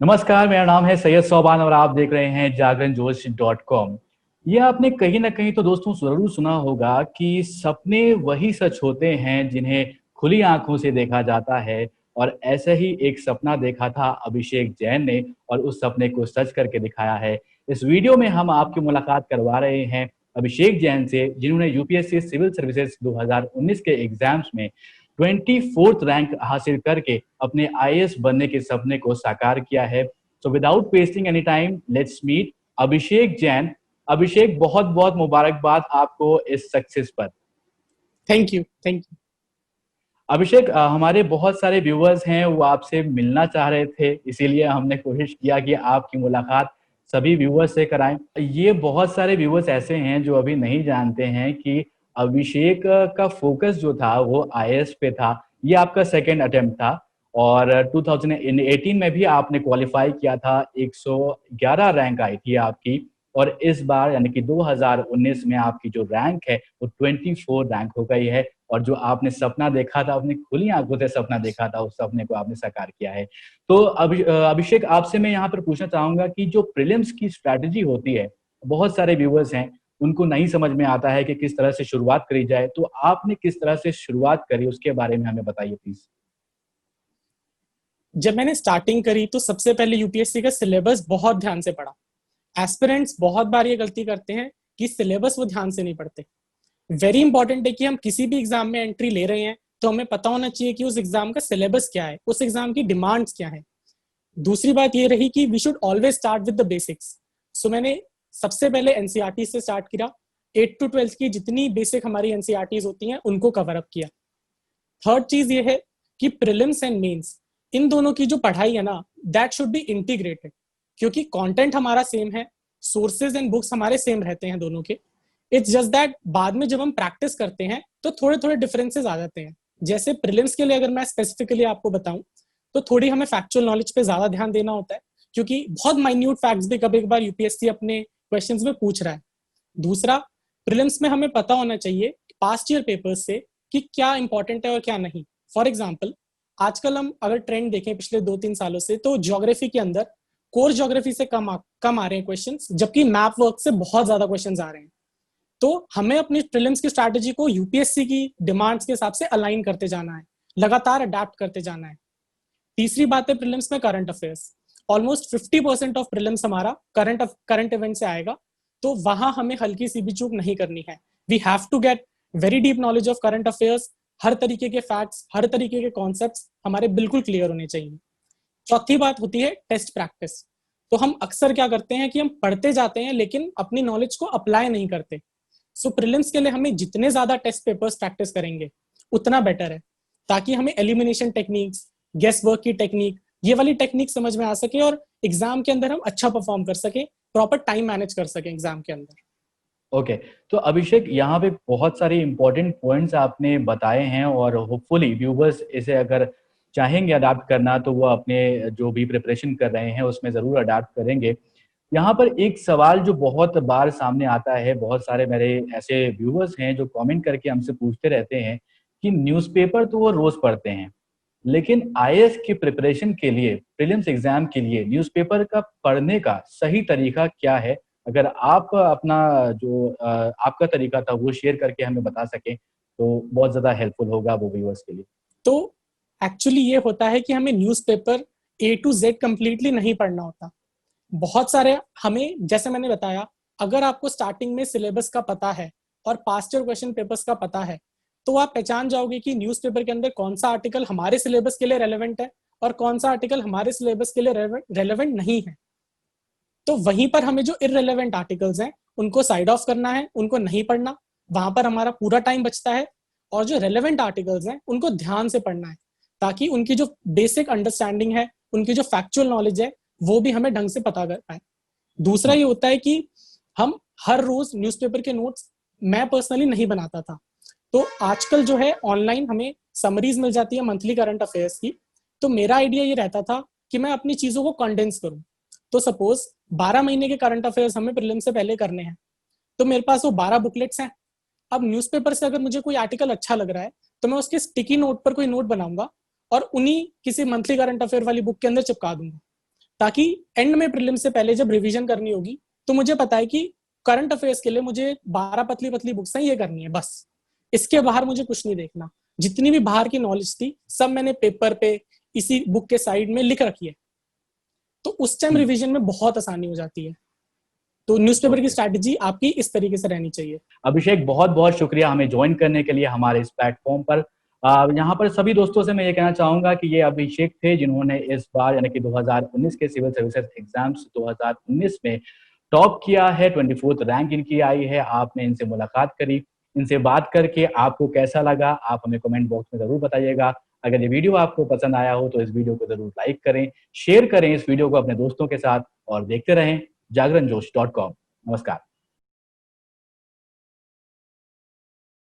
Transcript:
नमस्कार, मेरा नाम है सैयद सोबान और आप देख रहे हैं जागरणजोश.com। ये आपने कहीं न कहीं तो दोस्तों ज़रूर सुना होगा कि सपने वही सच होते हैं जिन्हें खुली आँखों से देखा जाता है और ऐसा ही एक सपना देखा था अभिषेक जैन ने और उस सपने को सच करके दिखाया है। इस वीडियो में हम आपकी मुलाकात करवा रहे हैं अभिषेक जैन से, जिन्होंने यूपीएससी सिविल सर्विसेज़ 2019 के एग्ज़ाम्स में 24th रैंक हासिल करके अपने आईएएस बनने के सपने को साकार किया है। So without wasting any time, let's meet Abhishek Jain. Abhishek, बहुत-बहुत मुबारकबाद आपको इस सक्सेस पर। Thank you. अभिषेक, हमारे बहुत सारे व्यूअर्स हैं, वो आपसे मिलना चाह रहे थे, इसीलिए हमने कोशिश किया कि आपकी मुलाकात सभी व्यूअर्स से कराएँ। ये बहुत सारे व्यूअर्स ऐसे हैं जो अभी नहीं जानते हैं कि अभिषेक का फ़ोकस जो था वो आईएएस पे था। ये आपका सेकंड अटेम्प्ट था और 2018 में भी आपने क्वालीफाई किया था, 111 रैंक आई थी आपकी और इस बार यानी कि 2019 में आपकी जो रैंक है वो 24 रैंक हो गई है। और जो आपने सपना देखा था, अपनी खुली आँखों से सपना देखा था, उस सपने को आपने साकार किया है। तो अभिषेक, आपसे मैं यहाँ पर पूछना चाहूँगा कि जो प्रीलिम्स की स्ट्रैटेजी होती है, बहुत सारे व्यूअर्स हैं, उनको नहीं समझ में आता है कि किस तरह से शुरुआत करी जाए, तो आपने किस तरह से शुरुआत करी, उसके बारे में हमें बताइए प्लीज़? जब मैंने स्टार्टिंग करी तो सबसे पहले यूपीएससी का सिलेबस बहुत ध्यान से पढ़ा। एस्पिरेंट्स बहुत बार ये गलती करते हैं कि सिलेबस वो ध्यान से नहीं पढ़ते। वेरी इंपॉर्टेंट है कि हम किसी भी एग्जाम में एंट्री ले रहे हैं तो हमें पता होना चाहिए कि उस एग्जाम का सिलेबस क्या है, उस एग्जाम की डिमांड्स क्या है। दूसरी बात ये रही कि we should always start with the basics. So मैंने सबसे पहले एनसीईआरटी से स्टार्ट किया। 8 to 12 की जितनी बेसिक हमारी एनसीईआरटीज होती हैं उनको कवर अप किया। थर्ड चीज ये है कि प्रीलिम्स एंड मेंस, इन दोनों की जो पढ़ाई है ना, दैट शुड बी इंटीग्रेटेड, क्योंकि कंटेंट हमारा सेम है, सोर्सेज एंड बुक्स हमारे सेम रहते हैं दोनों के। इट्स जस्ट दैट बाद में जब हम प्रैक्टिस करते हैं तो थोड़े थोड़े डिफरेंसेस आ जाते हैं। जैसे प्रीलिम्स के लिए अगर मैं स्पेसिफिकली आपको बताऊं तो थोड़ी हमें फैक्चुअल नॉलेज पे ज्यादा ध्यान देना होता है, क्योंकि बहुत माइन्यूट फैक्ट्स भी कभी कभार यूपीएससी अपने क्वेश्चंस में पूछ रहा है। दूसरा, प्रीलिम्स में हमें पता होना चाहिए पास्ट ईयर पेपर्स से कि क्या इंपॉर्टेंट है और क्या नहीं। फॉर एग्जाम्पल, आजकल हम अगर ट्रेंड देखें पिछले 2-3 सालों से तो ज्योग्राफी के अंदर कोर ज्योग्राफी से कम आ रहे हैं क्वेश्चंस, जबकि मैप वर्क से बहुत ज्यादा क्वेश्चंस आ रहे हैं। तो हमें अपनी प्रीलिम्स की स्ट्रैटेजी को यूपीएससी की डिमांड्स के हिसाब से अलाइन करते जाना है, लगातार अडेप्ट करते जाना है। तीसरी बात है प्रीलिम्स में current affairs. Almost 50% of prelims हमारा करंट इवेंट से आएगा, तो वहां हमें हल्की सी भी चूक नहीं करनी है। We have to get very deep knowledge of current affairs. हर तरीके के फैक्ट्स, हर तरीके के कॉन्सेप्ट्स हमारे बिल्कुल क्लियर होने चाहिए। चौथी बात होती है टेस्ट प्रैक्टिस। तो हम अक्सर क्या करते हैं कि हम पढ़ते जाते हैं लेकिन अपनी नॉलेज को अप्लाई नहीं करते। सो प्रीलिम्स के लिए हमें जितने ज्यादा टेस्ट पेपर्स प्रैक्टिस करेंगे उतना बेटर है, ताकि हमें एलिमिनेशन टेक्निक्स, गेस वर्क की टेक्निक, ये वाली टेक्निक समझ में आ सके और एग्जाम के अंदर हम अच्छा परफॉर्म कर सके, प्रॉपर टाइम मैनेज कर सके एग्जाम के अंदर। ओके, तो अभिषेक, यहाँ पे बहुत सारे इम्पोर्टेंट पॉइंट्स आपने बताए हैं और होपफुली व्यूवर्स इसे अगर चाहेंगे अडॉप्ट करना तो वो अपने जो भी प्रिपरेशन कर रहे हैं उसमें ज़रूर अडॉप्ट करेंगे। यहाँ पर एक सवाल जो बहुत बार सामने आता है, बहुत सारे मेरे ऐसे व्यूवर्स हैं जो कमेंट करके हमसे पूछते रहते हैं कि न्यूज़पेपर तो वो रोज़ पढ़ते हैं, लेकिन आईएएस की प्रिपरेशन के लिए, प्रीलिम्स एग्ज़ाम के लिए न्यूज़पेपर का पढ़ने का सही तरीका क्या है? अगर आप अपना जो आपका तरीका था वो शेयर करके हमें बता सकें, तो बहुत ज़्यादा हेल्पफुल होगा वो व्यूअर्स के लिए। तो एक्चुअली ये होता है कि हमें newspaper A to Z completely नहीं पढ़ना होता। बहुत सारे हमें, जैसे मैंने बताया, अगर आपको स्टार्टिंग में सिलेबस का पता है और पास्ट ईयर क्वेश्चन पेपर्स का पता है तो आप पहचान जाओगे कि न्यूज़पेपर के अंदर कौन सा आर्टिकल हमारे सिलेबस के लिए रेलेवेंट है और कौन सा आर्टिकल हमारे सिलेबस के लिए रेलेवेंट नहीं है। तो वहीं पर हमें जो इररेलेवेंट आर्टिकल्स हैं उनको साइड ऑफ करना है, उनको नहीं पढ़ना। वहां पर हमारा पूरा टाइम बचता है। और जो रेलेवेंट आर्टिकल्स हैं उनको ध्यान से पढ़ना है, ताकि उनकी जो बेसिक अंडरस्टैंडिंग है, उनकी जो फैक्चुअल नॉलेज है, वो भी हमें ढंग से पता कर पाए। दूसरा ये होता है कि हम हर रोज न्यूज़पेपर के नोट्स, मैं पर्सनली नहीं बनाता था, तो आजकल जो है ऑनलाइन हमें समरीज मिल जाती है मंथली करंट अफेयर्स की। तो मेरा आइडिया ये रहता था कि मैं अपनी चीजों को कंडेंस करूं। तो सपोज 12 महीने के करंट अफेयर्स हमें प्रीलिम से पहले करने हैं, तो मेरे पास वो 12 बुकलेट्स हैं। अब न्यूज़पेपर से अगर मुझे कोई आर्टिकल अच्छा लग रहा है तो मैं उसके स्टिकी नोट पर कोई नोट बनाऊंगा और उन्हीं किसी मंथली करंट अफेयर वाली बुक के अंदर चिपका दूंगा, ताकि एंड में प्रीलिम से पहले जब रिवीजन करनी होगी तो मुझे पता है कि करंट अफेयर्स के लिए मुझे 12 पतली पतली बुक्स हैं, ये करनी है बस, इसके बाहर मुझे कुछ नहीं देखना। जितनी भी बाहर की नॉलेज थी सब मैंने पेपर पे इसी बुक के साइड में लिख रखी है, तो उस टाइम रिवीजन में बहुत आसानी हो जाती है। तो न्यूज़पेपर की स्ट्रैटेजी आपकी इस तरीके से रहनी चाहिए। अभिषेक, बहुत बहुत शुक्रिया हमें ज्वाइन करने के लिए हमारे इस प्लेटफॉर्म पर। यहाँ पर सभी दोस्तों से मैं ये कहना चाहूंगा कि ये अभिषेक थे जिन्होंने इस बार यानी कि 2019 के सिविल सर्विसेज एग्जाम्स 2019 में टॉप किया है, 24th रैंक इनकी आई है। आपने इनसे मुलाकात करी, इनसे बात करके आपको कैसा लगा आप हमें कमेंट बॉक्स में जरूर बताइएगा। अगर ये वीडियो आपको पसंद आया हो तो इस वीडियो को जरूर लाइक करें, शेयर करें इस वीडियो को अपने दोस्तों के साथ और देखते रहें जागरणजोश.com। नमस्कार।